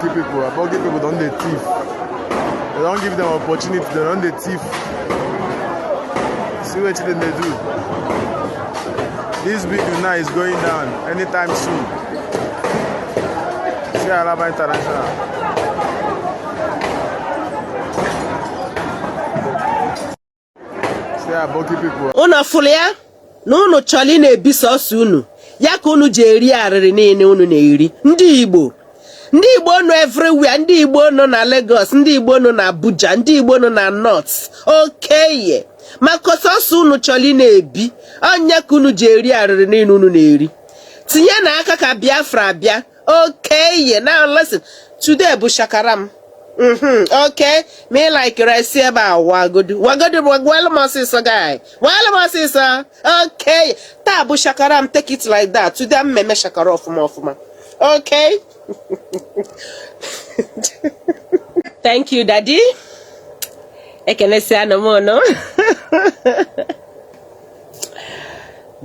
Aboki people don't they thief. They don't give them opportunity, they don't they thief. See what they do. This big now is going down anytime soon. See Alaba International. See Aboki people. Una fulia? No no chali na ebisa unu. Ya ka unu je eri arịrị niile unu na-eri. Ndị Igbo no everywhere. Ndị Igbo no na Lagos, ndị Igbo no na Abuja, ndị Igbo no na North. Okay. Maka sọsọ unu chọli na-ebi, anya ka unu je eri arịrị niile unu na-eri. Tinye na aka ka Biafra bịa. Okay. Now listen. Today bụ shakaram. Okay. Me like rice about Wagodi. Well, Mosisa guy. Well, Mosisa. Okay. Tabu shakaram, take it like that. To them, me shakara of okay. Thank you, Daddy. I can say no more, no?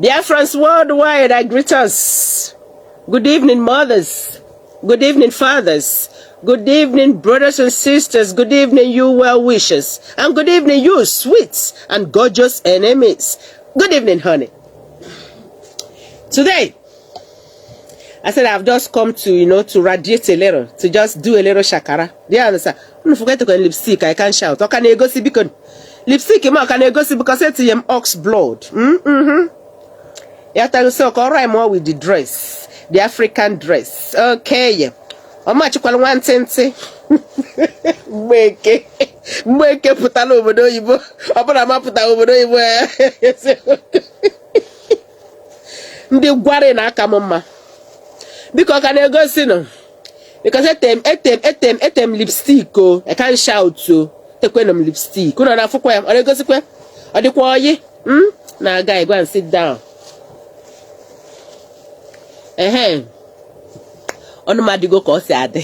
Dear friends worldwide, I greet us. Good evening, mothers. Good evening, fathers. Good evening, brothers and sisters. Good evening, you well wishers. And good evening, you sweet and gorgeous enemies. Good evening, honey. Today, I said I've just come to, to radiate a little, to just do a little shakara. Do you understand? Don't forget to go lipstick. I can't shout. Or can I go see because lipstick? Can I go see because it's ox blood? Yeah, tell you so. Alright, more with the dress, the African dress. Okay. How much you call 120? Mweke putalo obodo Igbo. Opana ma puta obodo Igbo. Ndi gware na aka mma. Because can I go see no? Because etem lipstick oh. I can't shout so. Take them lipstick. Kuna na fukwa. Ore go sikwe. Odi kwa oyi. Na guy go and sit down. On my go cause sad.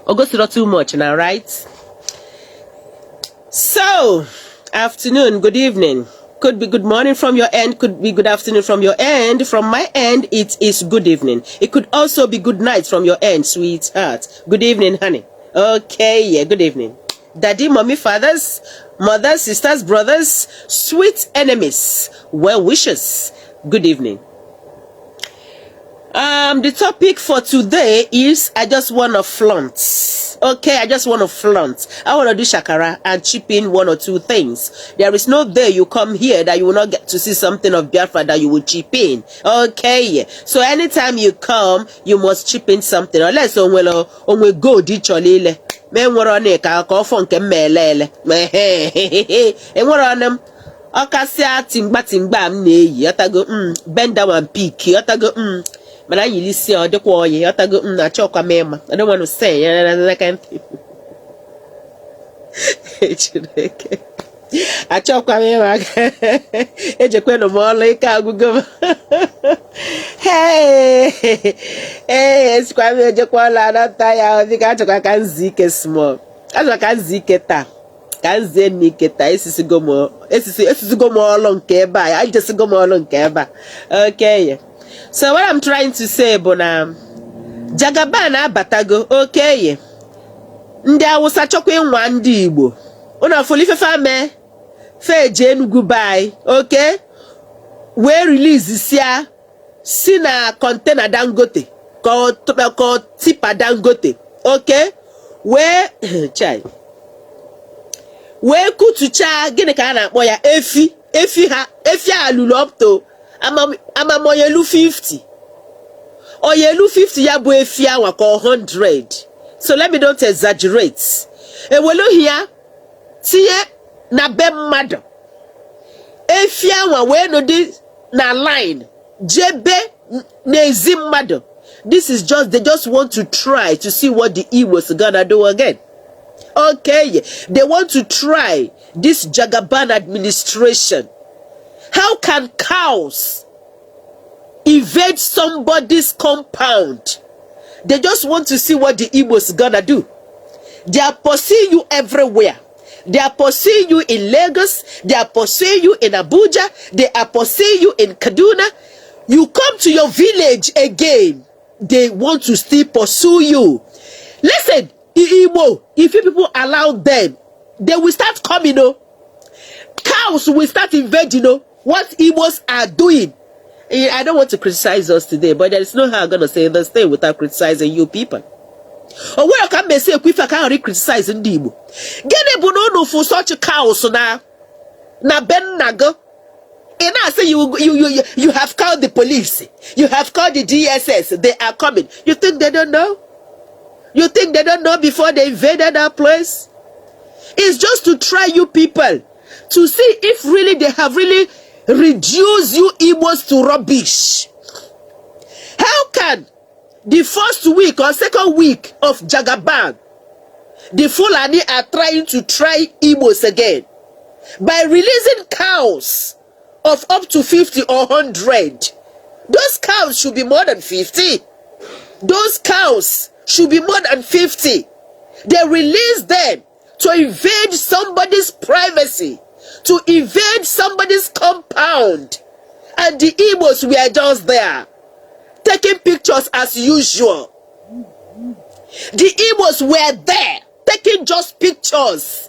August not too much now, right? So, afternoon, good evening. Could be good morning from your end, could be good afternoon from your end. From my end, it is good evening. It could also be good night from your end, sweetheart. Good evening, honey. Okay, yeah, good evening. Daddy, mommy, fathers, mothers, sisters, brothers, sweet enemies, well wishers. Good evening. The topic for today is I just want to flaunt. Okay, I just want to flaunt. I want to do shakara and chip in one or two things. There is no day you come here that you will not get to see something of Biafra that you will chip in. Okay, so anytime you come, you must chip in something. Unless on we go dicholile. Men were on a car funk and melele. And what on them? Okasia timba ne yatago bend down and peak yatago but I really see all the quarry yatago na choka mema. I don't want to say I can't. I choke mema. Ejekweno mo like Google. Hey, it's quite a jaquala that I think I took a can zike small. As I can zike ta. Can ze niketa esi go more. Esi go more long keba. I just go more long keba. Okay. So what I'm trying to say, Bona Jagabana Batago, okay. Ndi awusa chokwe nwa ndi Igbo. Una foli fefa me. Fe jenu goodbye. Okay. We release this year. Sina container Dangote. Ko tipa Dangote. Okay. We chai. We kutucha gini ka na akpọ ya efi ha alulu up to ama moyelu 50 oyelu 50 ya bụ efi awa ko 100. So let me don't exaggerate. Ewelu here tie na be mmadụ efi awa we no di na line jebe n'ezi mmadụ. This is just they just want to try to see what the Igbos gonna do again. Okay, they want to try this Jagaban administration. How can cows invade somebody's compound? They just want to see what the Igbos gonna do. They are pursuing you everywhere. They are pursuing you in Lagos. They are pursuing you in Abuja. They are pursuing you in Kaduna. You come to your village again. they want to still pursue you. Listen, Igbo, if you people allow them, they will start coming, cows will start invading, what Igbos are doing. I don't want to criticize us today, but there is no how I'm going to say this thing without criticizing you people. Or where can I say if I can't criticize in Igbo? Get a bono for such cows now. Na ben nago. And I say you have called the police. You have called the DSS. They are coming. You think they don't know? You think they don't know before they invaded our place? It's just to try you people to see if really they have really reduced you Igbos to rubbish. How can the first week or second week of Jagaban, the Fulani are trying to try Igbos again by releasing cows of up to 50 or 100? Those cows should be more than 50. Those cows should be more than 50. They release them to invade somebody's privacy, to invade somebody's compound. And the Igbos were just there, taking pictures as usual. The Igbos were there, taking just pictures.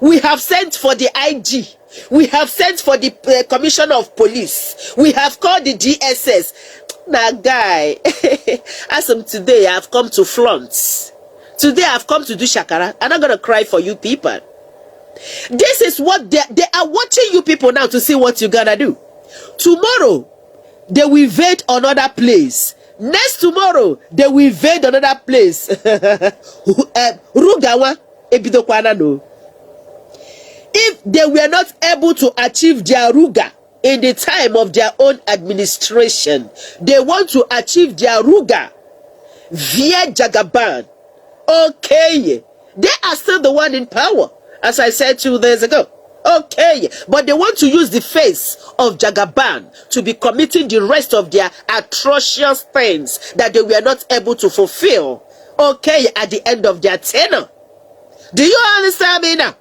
We have sent for the IG. We have sent for the Commissioner of Police. We have called the DSS. Now, guy, as of today, I've come to flaunt. Today, I've come to do shakara. I'm not going to cry for you people. This is what they are watching you people now to see what you're going to do. Tomorrow, they will invade another place. Next tomorrow, they will invade another place. Rugawa, Ebidokwana no. If they were not able to achieve their Ruga in the time of their own administration, they want to achieve their Ruga via Jagaban. Okay, they are still the one in power, as I said 2 days ago. Okay, but they want to use the face of Jagaban to be committing the rest of their atrocious things that they were not able to fulfill. Okay, at the end of their tenure. Do you understand me now?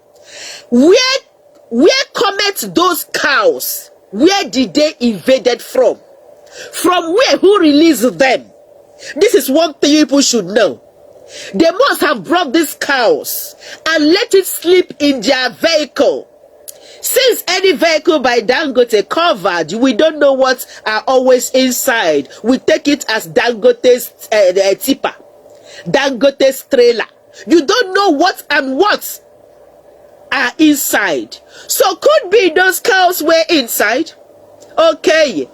Where cometh those cows? Where did they invaded from? From where? Who released them? This is one thing people should know. They must have brought these cows and let it sleep in their vehicle. Since any vehicle by Dangote covered, we don't know what are always inside. We take it as Dangote's tipper, Dangote's trailer. You don't know what and what are inside. So could be those cows were inside. Okay.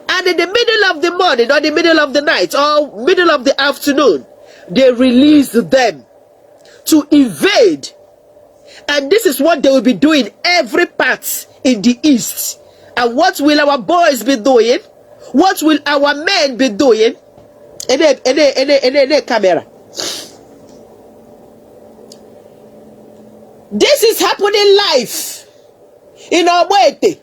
And in the middle of the morning or the middle of the night or middle of the afternoon, they released them to invade. And this is what they will be doing every part in the east. And what will our boys be doing? What will our men be doing? Camera. This is happening live in Oboete.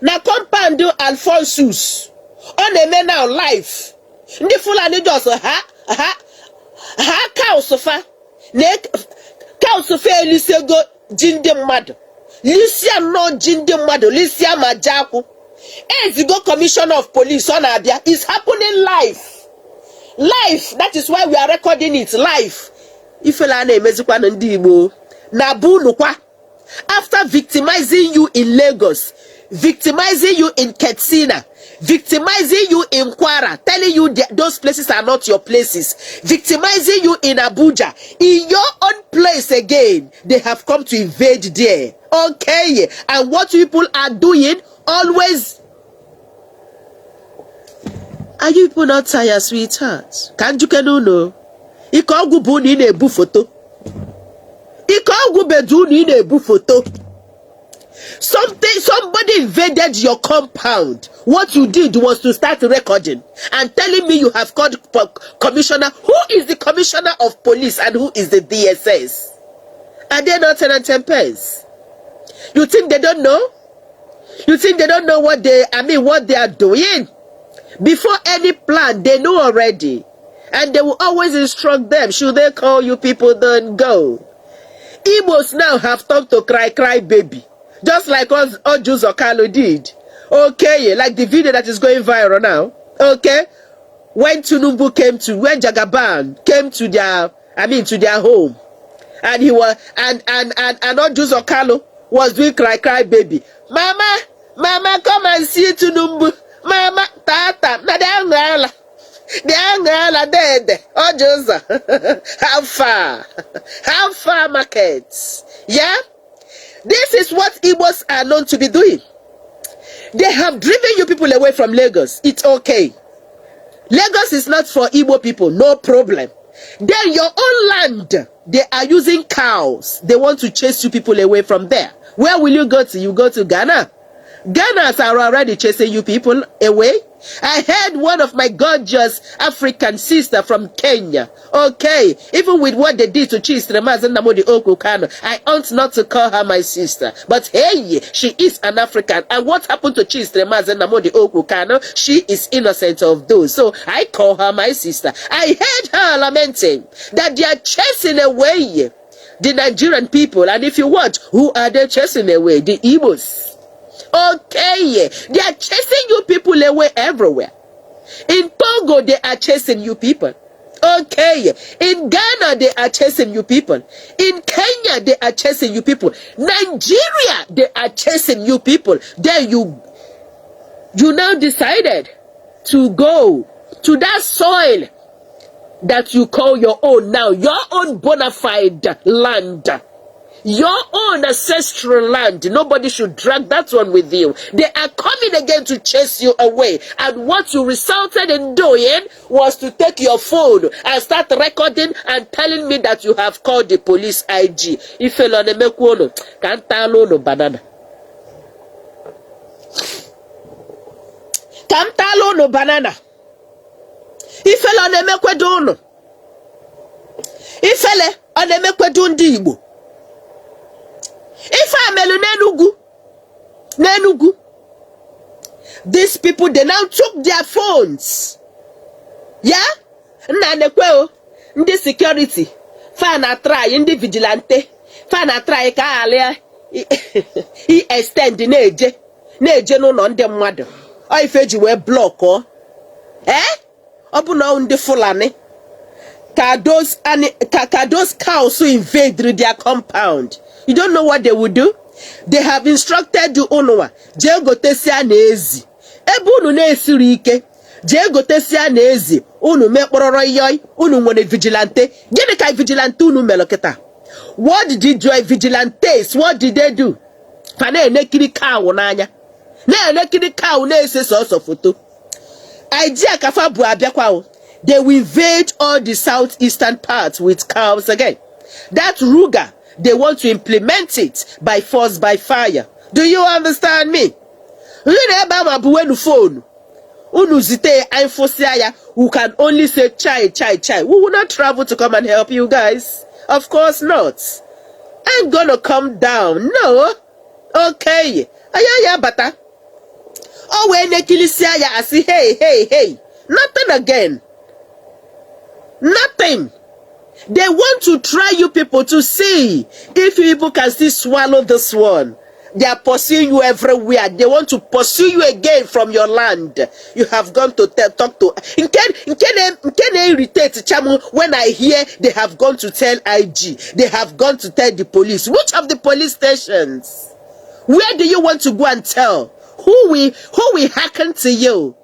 Na compound Alphonsus on the men now live. Ndi Fulani just ha cow sofa. Cow sofa Elisego jinde mmadụ. Lisia no jinde mmadụ. Lisia majaku. Ezigo Commissioner of Police on Abia is happening live. Live. That is why we are recording it live. Ifelane mezikwa ndi Igbo na bunukwa. After victimizing you in Lagos, victimizing you in Katsina, victimizing you in Kwara, telling you those places are not your places, victimizing you in Abuja, in your own place again, they have come to invade there. Okay, and what people are doing always. Are you people not tired, sweethearts? Can't you know? Ikogu bu ni na-ebu photo. Ikogu bedu ni na-ebu photo. Somebody invaded your compound. What you did was to start recording and telling me you have called commissioner. Who is the commissioner of police and who is the DSS? Are they not tenant pens? You think they don't know? You think they don't know what they are doing? Before any plan, they know already. And they will always instruct them. Should they call you people, don't go. Igbos now have turned to cry baby. Just like Ojukwu did. Okay, like the video that is going viral now. Okay? When Tinubu came to, when Jagaban came to their home, and he was, and Ojukwu Kanu was doing cry baby. Mama, come and see Tinubu. Mama, tata, na the angala dead. Ojukwu, how far markets? Yeah, this is what Igbos are known to be doing. They have driven you people away from Lagos. It's okay. Lagos is not for Igbo people, no problem. Then your own land, they are using cows. They want to chase you people away from there. Where will you go to? You go to Ghana. Ghanaians are already chasing you people away. I heard one of my gorgeous African sister from Kenya. Okay, even with what they did to Ojukwu, I ought not to call her my sister. But hey, she is an African. And what happened to Ojukwu? She is innocent of those. So I call her my sister. I heard her lamenting that they are chasing away the Nigerian people. And if you watch, who are they chasing away? The Igbos. Okay, they are chasing you people away everywhere. In Togo, they are chasing you people. Okay, in Ghana, they are chasing you people. In Kenya, they are chasing you people. Nigeria, they are chasing you people. Then you now decided to go to that soil that you call your own now, your own bona fide land. Your own ancestral land. Nobody should drag that one with you. They are coming again to chase you away. And what you resulted in doing was to take your phone and start recording and telling me that you have called the police IG. If you don't make one, can't tell no banana. Can't tell no banana. If you don't make one, don't. If you don't make one, don't Igbo. If I'm Nenugu, these people, they now took their phones. Yeah? Nanekweo, the security, fana try, in the vigilante, fana try ka alia, he extend the neje no on them mother. Or if you wear block or open on the Fulani. Those cows who invade their compound. You don't know what they would do? They have instructed you Onowa. Jegotesia nezi. Ebunu ne sirike. Jegotesia nezi. Unu me yoy. Unu mwene vigilante. Gene kai vigilante unu meloketa. What did your vigilantes? What did they do? Fane nekiri cow nanya. Ne nekiri cow ne se so photo. Idea kafa bu abiakwa. They will invade all the southeastern parts with cows again. That Ruga, they want to implement it by force, by fire. Do you understand me? Phone. Who can only say chai. We will not travel to come and help you guys. Of course not. I'm gonna come down. No. Okay. Ayaya bata. Oh, when I say, hey. Nothing again. Nothing. They want to try you people to see if you people can still swallow this one. They are pursuing you everywhere. They want to pursue you again from your land. You have gone to talk to. When I hear they have gone to tell IG, they have gone to tell the police. Which of the police stations? Where do you want to go and tell? Who will hearken to you?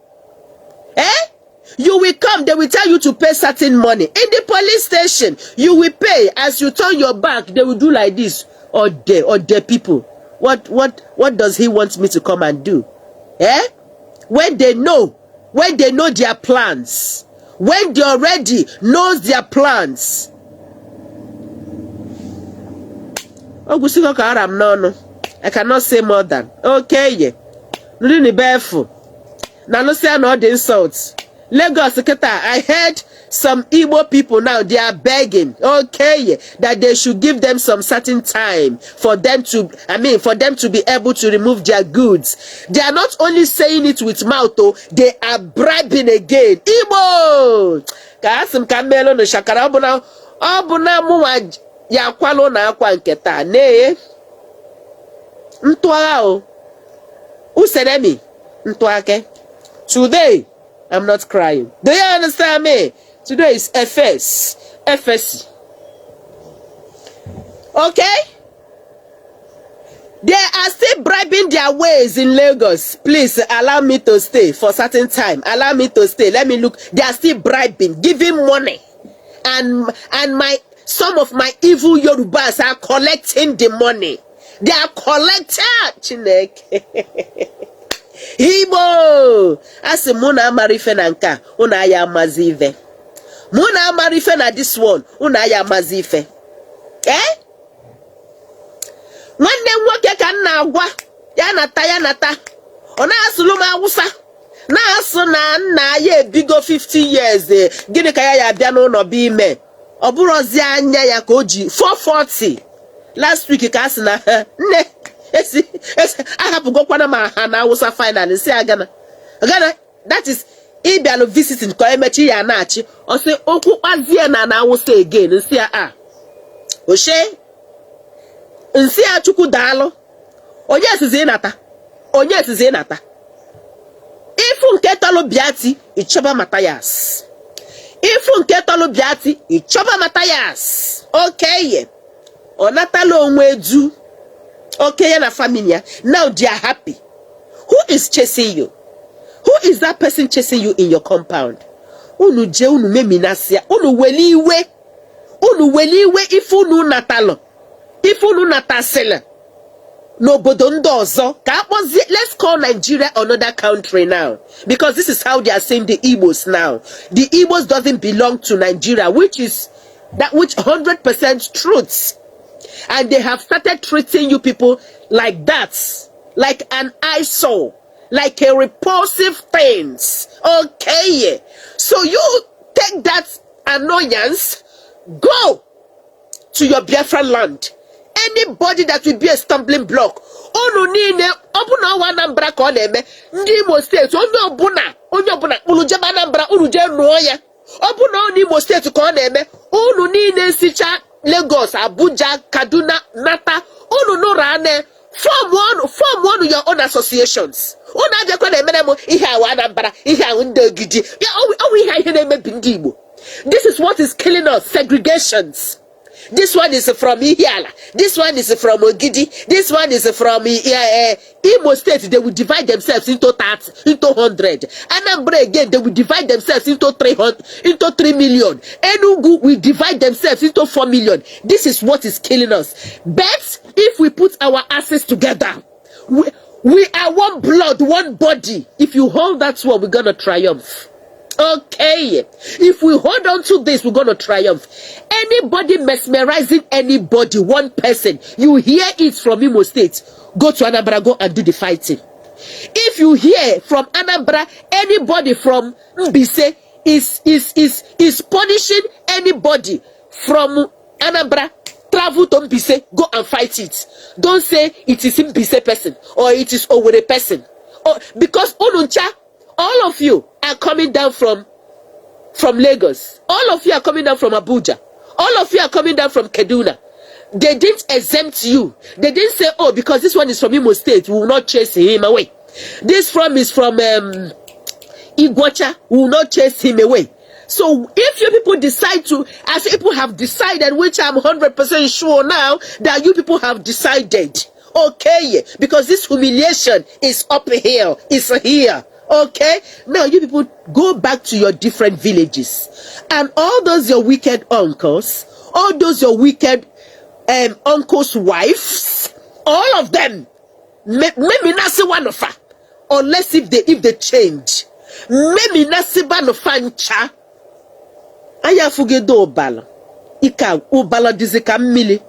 You will come, they will tell you to pay certain money. In the police station, you will pay. As you turn your back, they will do like this. Or the people. What does he want me to come and do? When they know their plans. When they already knows their plans. I cannot say more than. Okay, really barefoot. Now no say no the insults. Lagos, I heard some Igbo people now, they are begging, okay, that they should give them some certain time for them to be able to remove their goods. They are not only saying it with mouth, they are bribing again. Igbo! Kasim Kamelo no Shakara Obuna Muwa Yakwalo na Akwa Nketa. Ne Ntwao. Who said me? Ntwake. Today, I'm not crying. Do you understand me? Today is FSC. Okay? They are still bribing their ways in Lagos. Please allow me to stay for a certain time. Allow me to stay. Let me look. They are still bribing, giving money. And some of my evil Yorubas are collecting the money. They are collecting. Igbo. As Muna Marife Nanka, Unaya Mazive. Muna Marife na this one, Unaya Mazife. Eh? Nwanne nwoke ka nna agwa ya nata ọ na-asụlụ m Awụsa na-asụ na nna ya ebigo 50 years gịnị ka ya bịa n'ụlọ bụ ime ọ bụrụzi anya ya ka o ji 440 last week ka asị na nne esi ahapụgokwana ma ha na Awụsa final si agana that is ịbịalụ visiting ka emechi ya na-achị ọ sị okwu kpazie na Awụsa again si a oshe nsi ya Chukwu daalụ onye esizi nata ifu nke tolu biati ichoba Mathias ifu nke tolu biati ichoba Mathias okay onatalo onwe du okay ya na family ya. Now they are happy. Who is chasing you? Who is that person chasing you in your compound? Unu je unu meminasia unu weliwe ifu unu natalo ifu unu natasela n'obodo ndị ọzọ ka akpọzie. Let's call Nigeria another country now, because this is how they are saying the Igbos now. The Igbos doesn't belong to Nigeria, which 100% truth. And they have started treating you people like that, like an eyesore, like a repulsive things. Okay, so you take that annoyance, go to your Biafran land. Anybody that will be a stumbling block, onu niile obuna wa Anambra ka ọ na-eme ndị Imo State onye ọbụna unu jebe Anambra unu je nuo ya. Obuna onye Imo State ka ọ na-eme unu niile sicha Lagos, Abuja, Kaduna, Nata, unu nụrụ ane form one your own associations. Unu abịakwa na-emere m ihe awa Anambra, ihe awa ndị Ogidi. Ya ọwụ ihe na-emebi ndị Igbo. This is what is killing us, segregations. This one is from Ihiala. This one is from Ogidi. This one is from Imo State. They will divide themselves into 30, into 100. Anambra again, they will divide themselves into 3 million. Enugu will divide themselves into 4 million. This is what is killing us. But if we put our asses together, we are one blood, one body. If you hold that one, we're gonna triumph. Okay, if we hold on to this, we're gonna triumph. Anybody mesmerizing anybody, one person, you hear it from Imo State, go to Anambra, go and do the fighting. If you hear from Anambra, anybody from Mbise is punishing anybody from Anambra, travel to Mbise, go and fight it. Don't say it is Mbise person or it is Owerri person, or because Onuncha, all of you are coming down from Lagos. All of you are coming down from Abuja. All of you are coming down from Kaduna. They didn't exempt you. They didn't say, oh, because this one is from Imo State, we will not chase him away. This is from Igbocha, we will not chase him away. So if you people decide to, as people have decided, which I'm 100% sure now, that you people have decided, okay, because this humiliation is up here, is here. Okay, now you people go back to your different villages, and all those your wicked uncles, all those your wicked uncles' wives, all of them, maybe not see one of her, unless if they change, maybe not see one of fancha. Aya fugedo obala, ika obala dizika mili.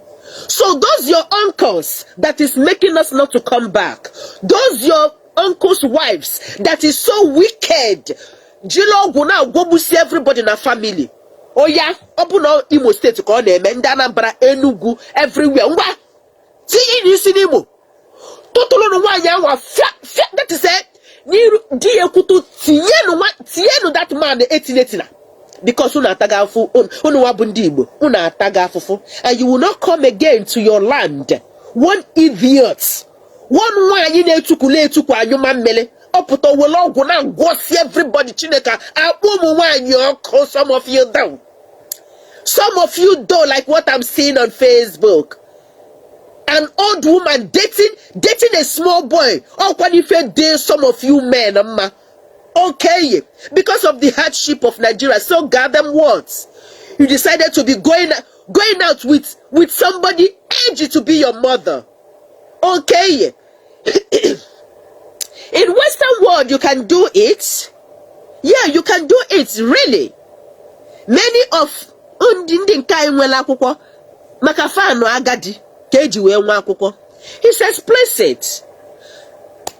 So those your uncles that is making us not to come back, those your uncles' wives that is so wicked, Jilo guna gobusi everybody in a family. Oh yeah, open all Imo State ko na eme ndị Anambra, Enugu, everywhere. Ngwa ti ini sinimo totolo no wa ya wa that is it. Ni di ekutu tienu that man 1880 na, because una ataga afu unu wa bu ndị Igbo, una ataga afufu, and you will not come again to your land. One idiot, one one you need to kule to kwa nyuma mele. Oputo will all go now go see everybody chineka. Some of you down. Some of you don't like what I'm seeing on Facebook. An old woman dating a small boy. Oh, what if you date some of you men, okay, because of the hardship of Nigeria. So goddamn what? You decided to be going out with somebody aged to be your mother. Okay. In Western world, you can do it. Yeah, you can do it, really. Many of Makafano agadi keji we nwa akwụkwọ. He says explicit.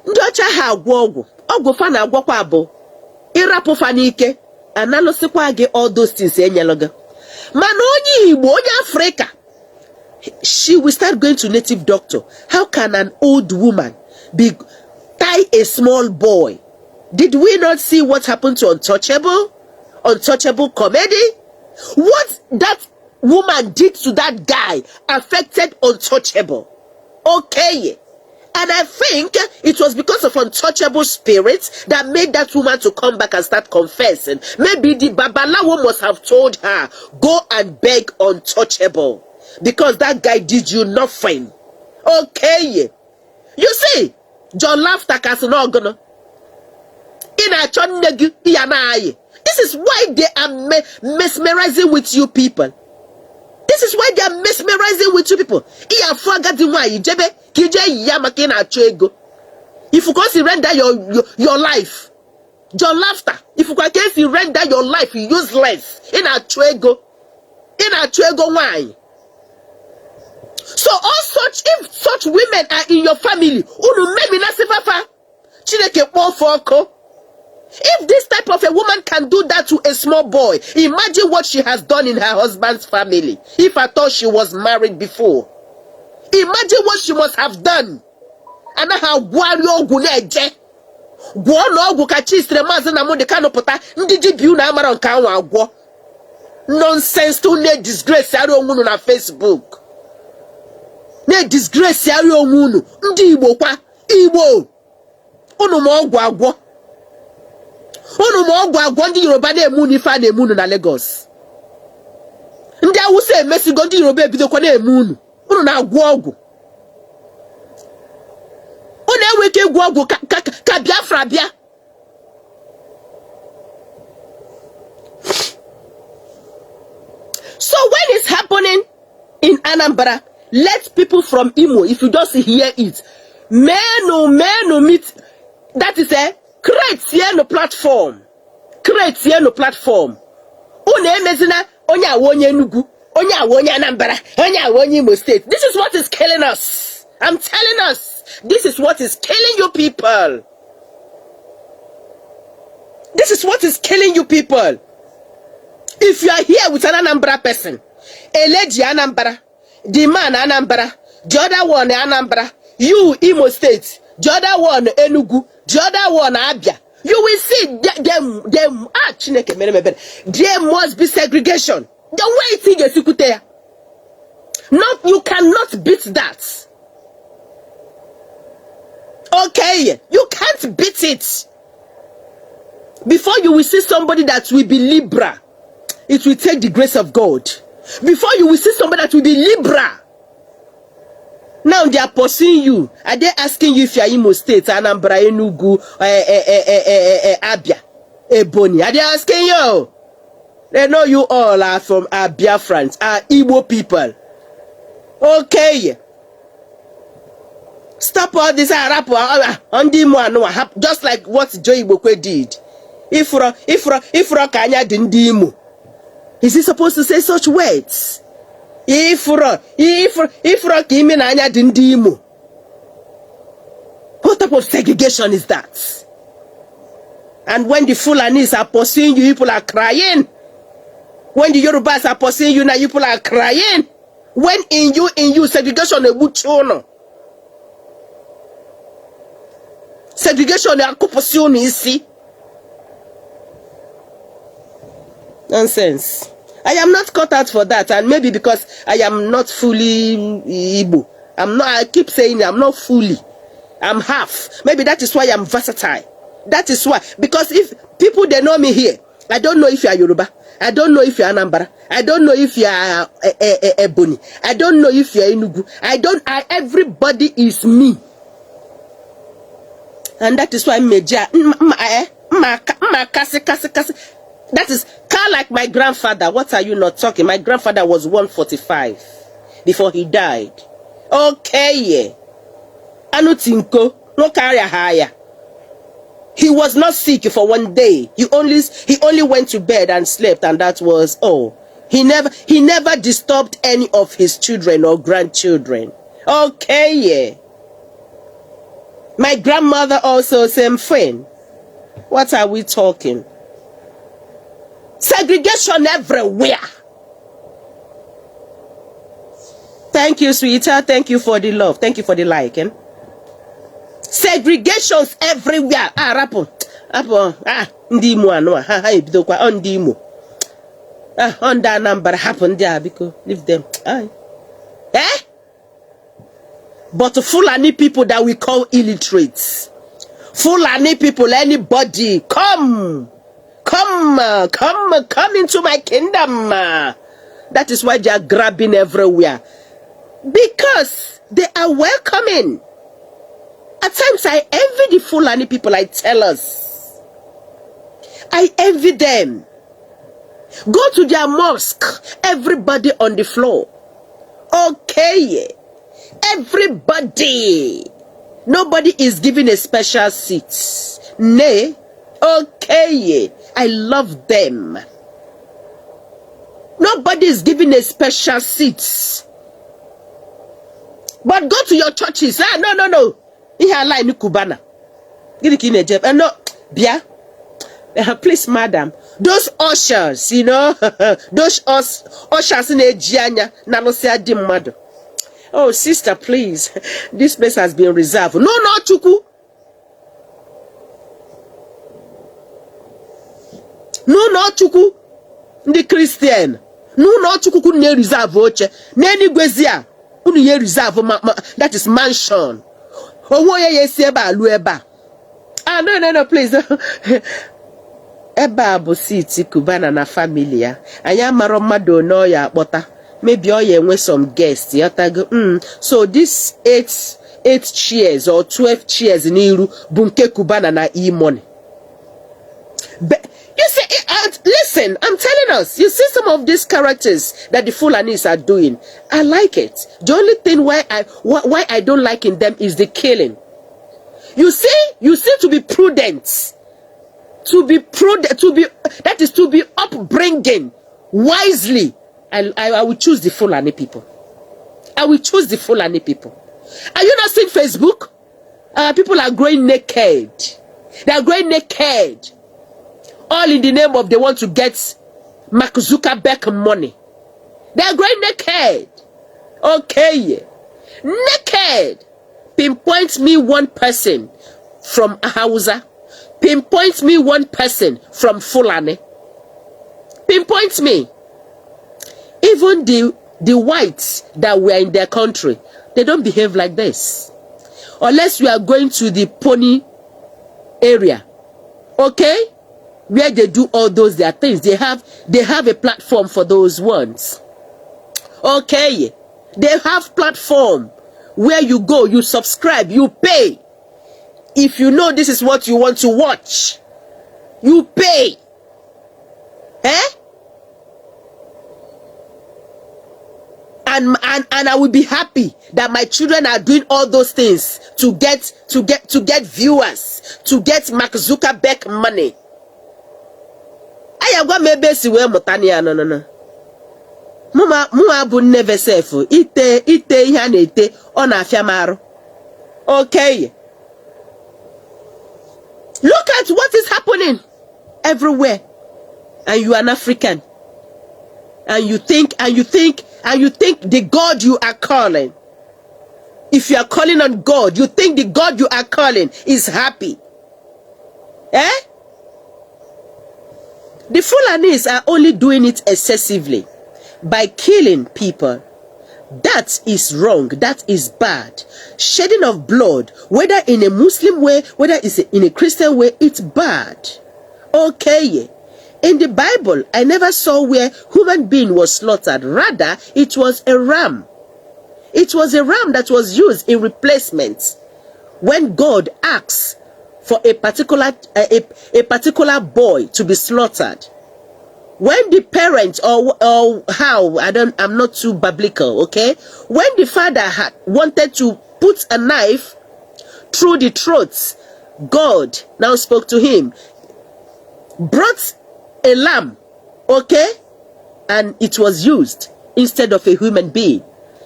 Ndị ọcha ha agwọ ọgwụ fa na agwọkwa abụ ịrapụ fa n'ike analụsịkwa gị all those things enyelụga. Mana onye Igbo onye Africa, she will start going to native doctor. How can an old woman tie a small boy? Did we not see what happened to Untouchable comedy? What that woman did to that guy affected Untouchable. Okay. And I think it was because of Untouchable spirits that made that woman to come back and start confessing. Maybe the Babalawo must have told her, go and beg Untouchable, because that guy did you nothing. Okay. You see, John Laughter Kasunogano. This is why they are mesmerizing with you people. This is why they are mesmerizing with you people. If you can render your life, John Laughter, if you can render your life useless, why? So if such women are in your family, if this type of a woman can do that to a small boy, imagine what she has done in her husband's family. If I thought she was married before, imagine what she must have done. And how warrior guneje nonsense to ne disgrace na Facebook. Ne disgrace ndi Igbo kwa Igbo unu mo ogwo ndị Yoruba na-emu n'ife na-emu na Lagos. Ndị Awụsa emesigo ndị Yoruba ebidokwa na-emu unu na-agwọ ọgwụ. Unu enwe ike ịgwọ ọgwụ ka Biafra bịa. So when it's happening in Anambra, let people from Imo, if you just hear it, men meet. That is a create here no platform. Create here no platform. One mezina onya wonye Enugu, onya wonye Anambra, onya wonye Imo State. This is what is killing us. I'm telling us, this is what is killing you people. This is what is killing you people. If you are here with an Anambra person, a lady Anambra, the man Anambra, the other one Anambra, you Imo State, the other one Enugu, the other one Abia, you will see there must be segregation. The way thing is there. Not, you cannot beat that. Okay, you can't beat it. Before you will see somebody that will be Libra, it will take the grace of God. Before you will see somebody that will be Libra, now they are pursuing you. Are they asking you if you are Imo State, Anambra, Enugu, Abia, Ebony? Are they asking you? They know you all are from Abia, France, are Igbo people. Okay. Stop all this rap on the just like what Joe Ibokwe did. Ifro Kanya Dindimo. Is he supposed to say such words? Ifro Kimi Nanya Dindimo. What type of segregation is that? And when the Fulanis are pursuing you, people are crying. When the Yorubas are pursuing you, now people are crying. When in you, segregation is buchono. Segregation is pursuing you, see? Nonsense. I am not cut out for that, and maybe because I am not fully Igbo. I keep saying I'm not fully. I'm half. Maybe that is why I'm versatile. That is why. Because if people, they know me here, I don't know if you are Yoruba. I don't know if you are Anambra. I don't know if you are Ebony. I don't know if you are Enugu. Everybody is me. And that is why that is kind of like my grandfather. What are you not talking? My grandfather was 145 before he died. Okay, yeah. Anutinko, no carry higher. He was not sick for one day. He only went to bed and slept, and that was all. He never disturbed any of his children or grandchildren. Okay, yeah. My grandmother also, same thing. What are we talking? Segregation everywhere. Thank you, sweetheart. Thank you for the love. Thank you for the like. Segregations everywhere. Ndimo anwa. Ebidokwa on Ndimo. On that number happened there because leave them. But Fulani people that we call illiterates. Fulani people, anybody, come into my kingdom. That is why they are grabbing everywhere. Because they are welcoming. At times I envy the Fulani people, I tell us. I envy them. Go to their mosque, everybody on the floor. Okay. Everybody. Nobody is given a special seat. Nay. Okay. I love them. Nobody is given a special seat. But go to your churches. No. Kubana. No, Bia. Please, madam. Those ushers, you know, those ushers in Ejianya, Nalosia Dimado. Oh, sister, please. This place has been reserved. No, Ojukwu. No, Ojukwu. The Christian. No, Ojukwu couldn't reserve oche. Neni gwezia. Couldn't reserve that is mansion. Oh, yes, Lueba. No, please. Eba Bositi Kubana na familia. Aya maromado no ya bota. Maybe all you with some guests. So this 8 chairs or 12 chairs in Iru bunke Kubana na money. You see, listen, I'm telling us, you see some of these characters that the Fulanis are doing. I like it. The only thing why I don't like in them is the killing. You see to be prudent. That is to be upbringing wisely. I will choose the Fulani people. I will choose the Fulani people. Are you not seeing Facebook? People are growing naked. They are growing naked. All in the name of they want to get Mark Zuckerberg money. They are growing naked. Okay. Naked. Pinpoint me one person from Hausa. Pinpoint me one person from Fulani. Pinpoint me. Even the whites that were in their country, they don't behave like this. Unless you are going to the pony area. Okay? Where they do all those their things. They have a platform for those ones. Okay. They have platform where you go, you subscribe, you pay. If you know this is what you want to watch, you pay. And I will be happy that my children are doing all those things to get viewers, to get Mark Zuckerberg money. I have got maybe see where Motania no. Mama bu never safe. Ite yanete on a fiamaro. Okay. Look at what is happening everywhere. And you are an African. And you think the God you are calling. If you are calling on God, you think the God you are calling is happy. The Fulanis are only doing it excessively by killing people, That is wrong. That is bad. Shedding of blood, whether in a Muslim way, whether it's in a Christian way, it's bad. Okay. In the Bible, I never saw where human being was slaughtered. Rather, it was a ram. It was a ram that was used in replacement when God asks for a particular boy to be slaughtered. When the parents or how I'm not too biblical, okay? When the father had wanted to put a knife through the throat, God now spoke to him, brought a lamb, okay, and it was used instead of a human being.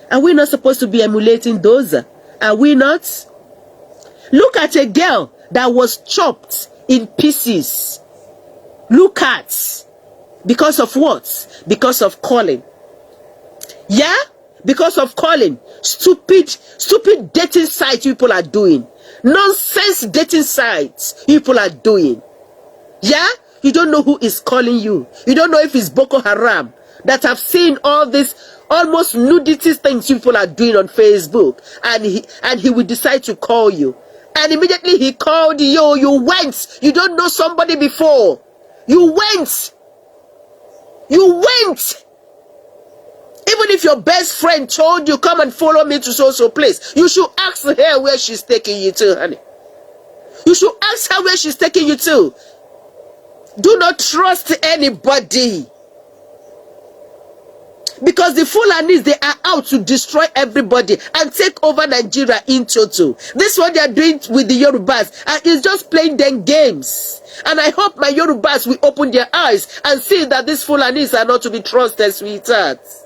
Are we not supposed to be emulating those? Are we not? Look at a girl that was chopped in pieces. Look at. Because of what? Because of calling. Yeah? Because of calling. Stupid dating sites people are doing. Nonsense dating sites people are doing. Yeah? You don't know who is calling you. You don't know if it's Boko Haram. That have seen all this almost nudity things people are doing on Facebook. And he will decide to call you. And immediately he called you. You went. You don't know somebody before. You went. You went. Even if your best friend told you, come and follow me to so place, you should ask her where she's taking you to, honey. You should ask her where she's taking you to. Do not trust anybody. Because the Fulanis, they are out to destroy everybody and take over Nigeria in total. This is what they are doing with the Yorubas. And it's just playing them games. And I hope my Yorubas will open their eyes and see that these Fulanis are not to be trusted, sweethearts.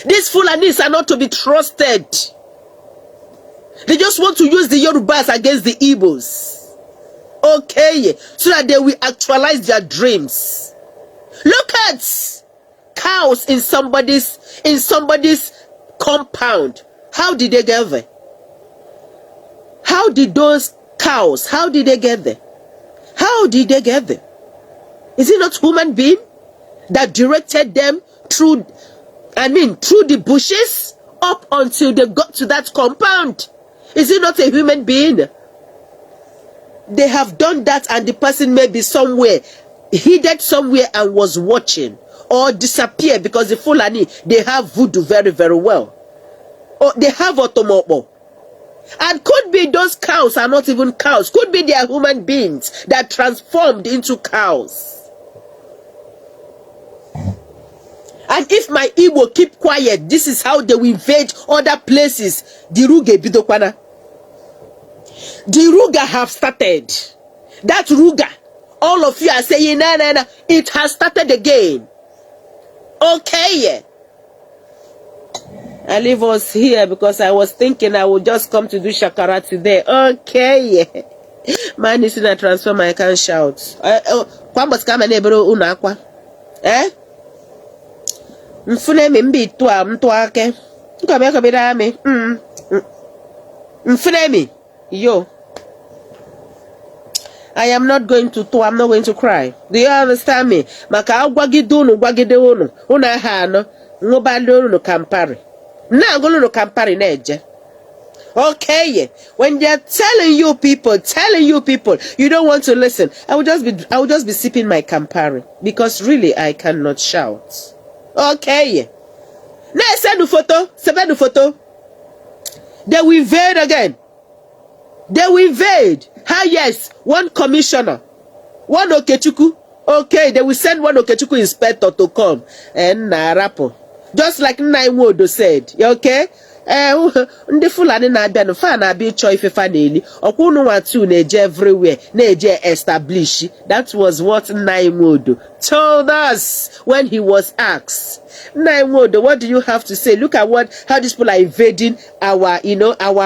These Fulanis are not to be trusted. They just want to use the Yorubas against the Igbos. Okay. So that they will actualize their dreams. Look at cows in somebody's compound. How did they get there? How did those cows, how did they get there? How did they get there? Is it not human being that directed them through the bushes up until they got to that compound? Is it not a human being? They have done that, and the person may be somewhere, hidden somewhere and was watching. Or disappear, because the Fulani, they have voodoo very, very well. Or they have automobo. And could be those cows are not even cows. Could be they are human beings that transformed into cows. And if my Igbo keep quiet, this is how they will invade other places. The Ruga Bidokwana. The Ruga have started. That Ruga, all of you are saying, nah, it has started again. Okay. I leave us here because I was thinking I would just come to do Shakara today. Okay. Man is in a transformer, I can't shout. Kwambos kama nebro unakwa. Mfune mimbi tua mtuake. Nkabia kabida me. Mfune mi. Yo. I am not going to I'm not going to cry. Do you understand me? Maka gwagidunu gwagidewunu. Una hano. Ngobalo no kampari. Na ngolo no kampari neje. Okay. When they are telling you people, you don't want to listen. I will just be sipping my Campari because really I cannot shout. Okay. Now send the photo. They will invade again. They will invade. Ah, yes, one commissioner, one Ojukwu. Okay, they will send one Ojukwu inspector to come and rapo. Just like Naiwodo said. Okay? Ndị Fulani na-abịa no fa na-abịa ịchọ ifefa n'eli ọkwụnụ nwatu na-eje everywhere na-eje establish. That was what Naiwodo told us when he was asked. Naiwodo, what do you have to say? Look at how these people are invading our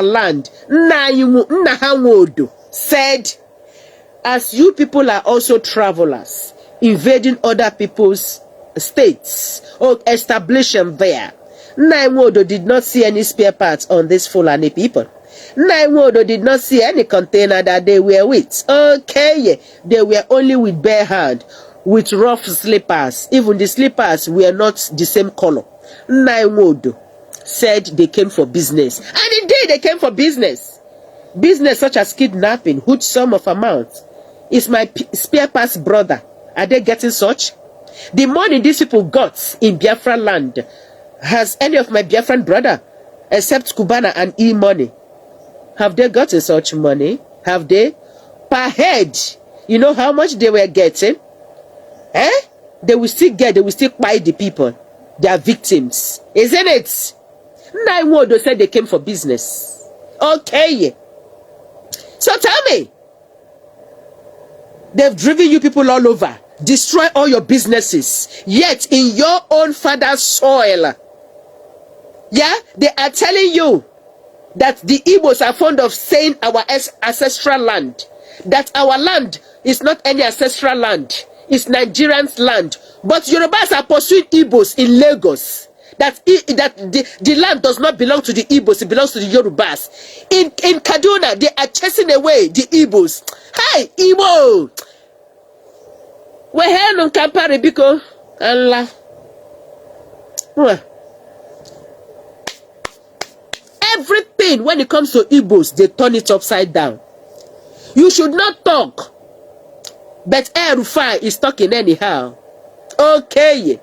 land. Naiwodo said, as you people are also travelers invading other people's states or establishing there, Naiwodo did not see any spare parts on these Fulani people. Naiwodo did not see any container that they were with. Okay, they were only with bare hand, with rough slippers. Even the slippers were not the same color. Nnaimwodo said they came for business. And indeed, they came for business. Business such as kidnapping, huge sum of amount. Is my spare parts brother. Are they getting such? The money these people got in Biafra land, has any of my Biafran brother, except Cubana and E-money, have they gotten such money? Have they? Per head, you know how much they were getting? They will still buy the people. They are victims. Isn't it? Nnaimwodo said they came for business. Okay. So tell me, they've driven you people all over, destroy all your businesses, yet in your own father's soil, yeah, they are telling you that the Igbos are fond of saying our ancestral land, that our land is not any ancestral land, it's Nigerian's land. But Yorubas are pursuing Igbos in Lagos, that the land does not belong to the Igbos, it belongs to the Yorubas. In Kaduna, they are chasing away the Igbos. Hi, Igbo! We're here on Kampari Biko. Allah. Everything, when it comes to Igbos, they turn it upside down. You should not talk. But Rufai is talking anyhow. Okay.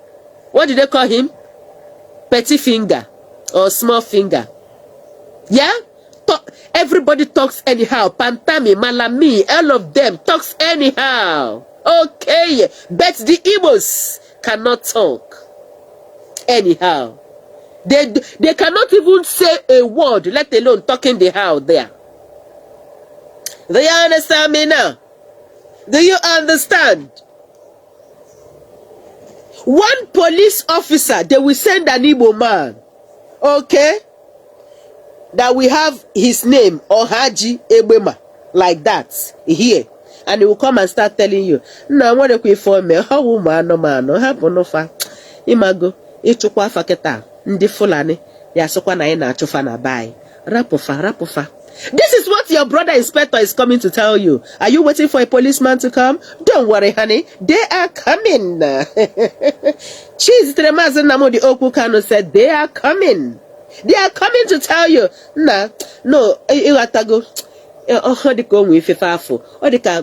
What did they call him? Petty finger or small finger. Yeah? Everybody talks anyhow. Pantami, Malami, all of them talks anyhow. Okay. But the Igbos cannot talk anyhow. They cannot even say a word, let alone talking the how there. Do you understand me now? Do you understand? One police officer, they will send an Igbo man, okay, that we have his name, Ohaji Ebema, like that, here. And he will come and start telling you, no, I want to quit for me, how woman, no man, no, have no fa, imago, ichukwa faketa, ndi fulani, ya sokwa na ina chufa na bai, rapofa. This is what your brother inspector is coming to tell you. Are you waiting for a policeman to come? Don't worry, honey. They are coming. Cheese Tremazen Namodi Ojukwu Kanu'S said they are coming. They are coming to tell you. No, Iwatago.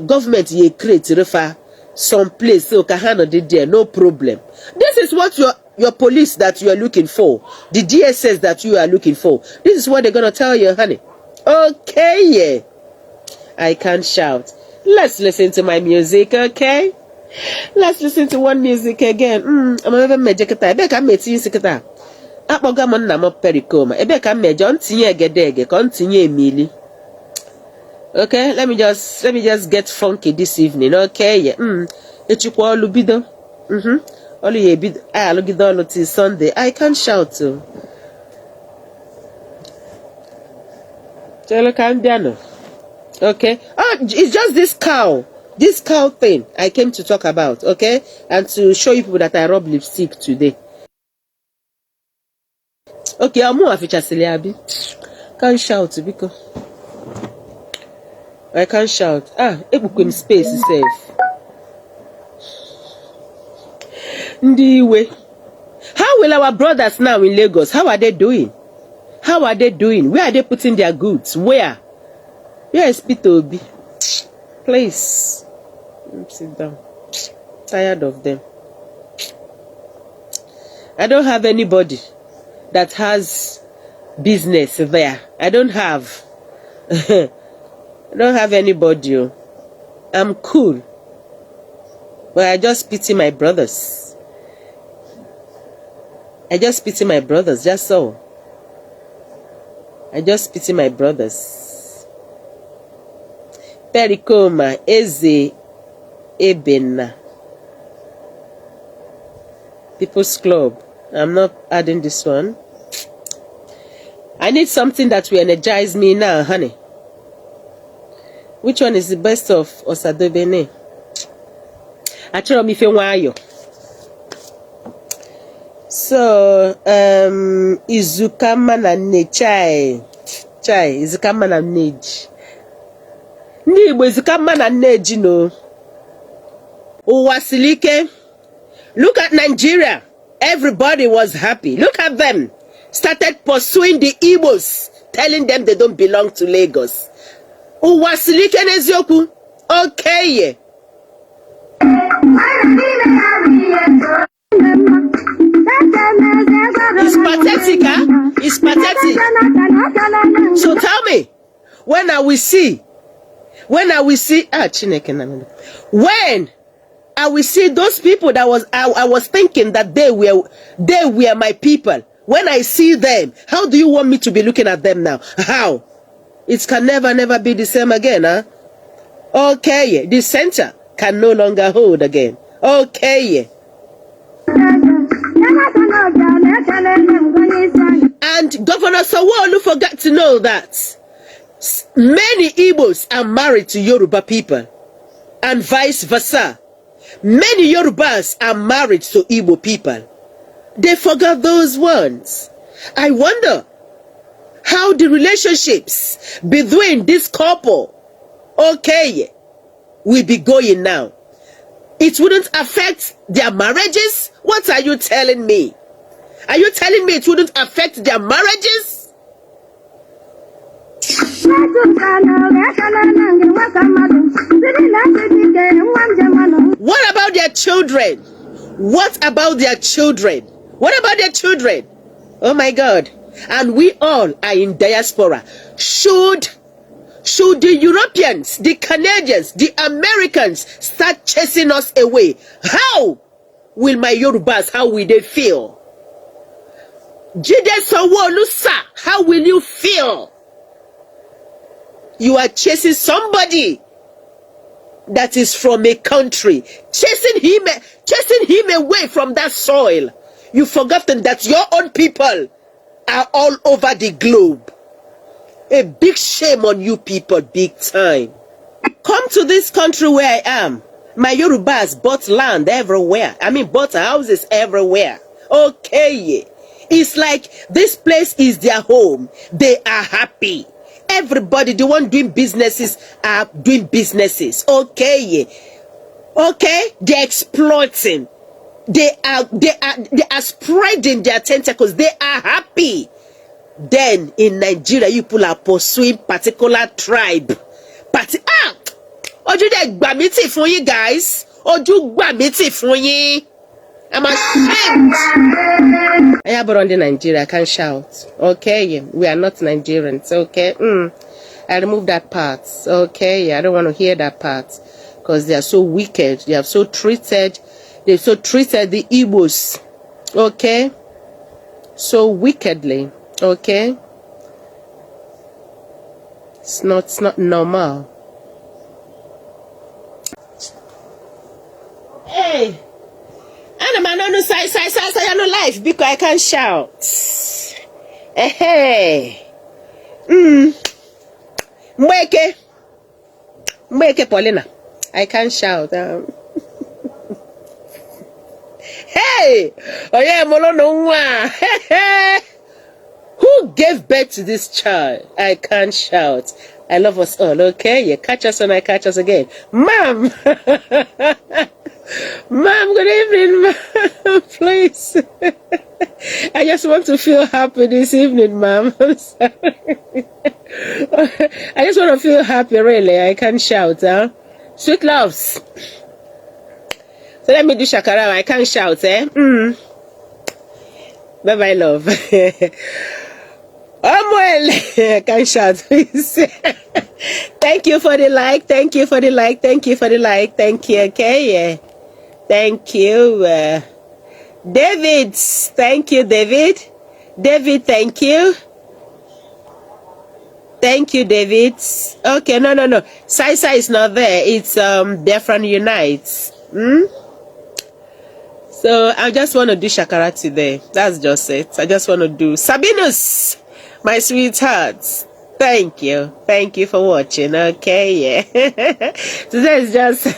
Government ye create refer some place so Kahano did there, no problem. This is what your police that you are looking for, the DSS that you are looking for. This is what they're gonna tell you, honey. Okay, yeah. I can't shout. Let's listen to my music, okay? Let's listen to one music again. I'm even majekata. Ebe ka meti sikata. Akpoga mo nna mo perikoma. Ebe ka mejo ntinye egedege, kon tinye emili. Okay, let me just get funky this evening, okay? Yeah. Echukwa olubido. Olu ye bid. Alugido olu till Sunday. I can't shout too. Okay. Oh, it's just this cow thing I came to talk about, okay, and to show you people that I rub lipstick today. Okay, I'm more feature Siliabi. Can't shout because I can't shout. Ebukwem space is safe. Ndiwe. How will our brothers now in Lagos? How are they doing? How are they doing? Where are they putting their goods? Where is P2B? Please. Sit down. Tired of them. I don't have anybody that has business there. I don't have. I don't have anybody. I'm cool. But I just pity my brothers. That's all. I just pity my brothers. Perikoma Eze Ebena. People's Club. I'm not adding this one. I need something that will energize me now, honey. Which one is the best of Osadobene? So, Izukama na ne chai Izukama na neji. Ndị Igbo Izukama na neji no. Uwasilike. Look at Nigeria. Everybody was happy. Look at them. Started pursuing the Igbos, telling them they don't belong to Lagos. Uwasilike n'eziokwu. Okay. It's pathetic, huh? It's pathetic. So tell me, when are we see? When are we see? When I will see those people that I was thinking that they were my people. When I see them, how do you want me to be looking at them now? How? It can never be the same again, huh? Okay, the center can no longer hold again. Okay. And Governor Sanwo-Olu forgot to know that many Igbos are married to Yoruba people and vice versa. Many Yorubas are married to Igbo people. They forgot those ones. I wonder how the relationships between this couple, okay, will be going now. It wouldn't affect their marriages? What are you telling me? Are you telling me it wouldn't affect their marriages? What about their children? What about their children? What about their children? Oh my God. And we all are in diaspora. Should the Europeans, the Canadians, the Americans start chasing us away, how will my Yorubas, how will they feel? Jide Sanwo-Olu, sir, how will you feel? You are chasing somebody that is from a country, chasing him away from that soil. You've forgotten that your own people are all over the globe. A big shame on you people, big time. Come to this country where I am. My Yorubas bought land everywhere. I mean, bought houses everywhere. Okay. It's like this place is their home. They are happy. Everybody, the one doing businesses are doing businesses. Okay. Okay. They're exploiting. They are spreading their tentacles. They are happy. Then in Nigeria, you people are pursuing particular tribe. Oju de gbamiti fun yin, guys. Oju gbamiti fun yin. I'm ashamed. I am around in Nigeria. I can't shout. Okay, we are not Nigerians. Okay, I removed that part. Okay, I don't want to hear that part because they are so wicked. They've so treated the Igbos. Okay, so wickedly. Okay, it's not normal. Hey, and I'm on the side on the life because I can't shout. Hey, Mweke Paulina, I can't shout. Hey, oh yeah, Molono. Who gave birth to this child? I can't shout. I love us all, okay? You catch us when I catch us again. Mom! Mom, good evening, Mom. Please. I just want to feel happy this evening, Mom. I'm sorry. I just want to feel happy, really. I can't shout, huh? Sweet loves. So let me do shakara. I can't shout, eh? Bye-bye, love. Well, I can't shout, please. Thank you for the like. Thank you for the like. Thank you for the like. Thank you. Okay. Yeah. Thank you. David. Thank you, David. David, thank you. Thank you, David. Okay, no. Sai is not there. It's Different Unites. So I just want to do shakara today. That's just it. I just want to do Sabinus, my sweetheart. Thank you. Thank you for watching. Okay, yeah. Today is just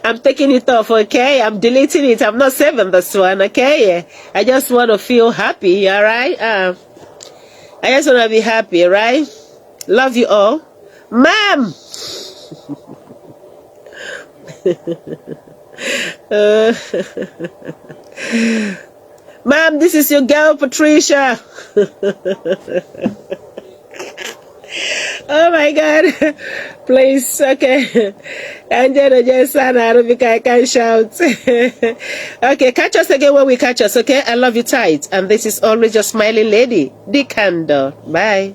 I'm taking it off, okay? I'm deleting it. I'm not saving this one, okay? Yeah. I just want to feel happy, all right? I just want to be happy, right? Love you all. Mom! Ma'am, this is your girl, Patricia. Oh my God. Please, okay. And then just Arabic, I can shout. Okay, catch us again when we catch us, okay? I love you tight. And this is always your smiling lady, the candle. Bye.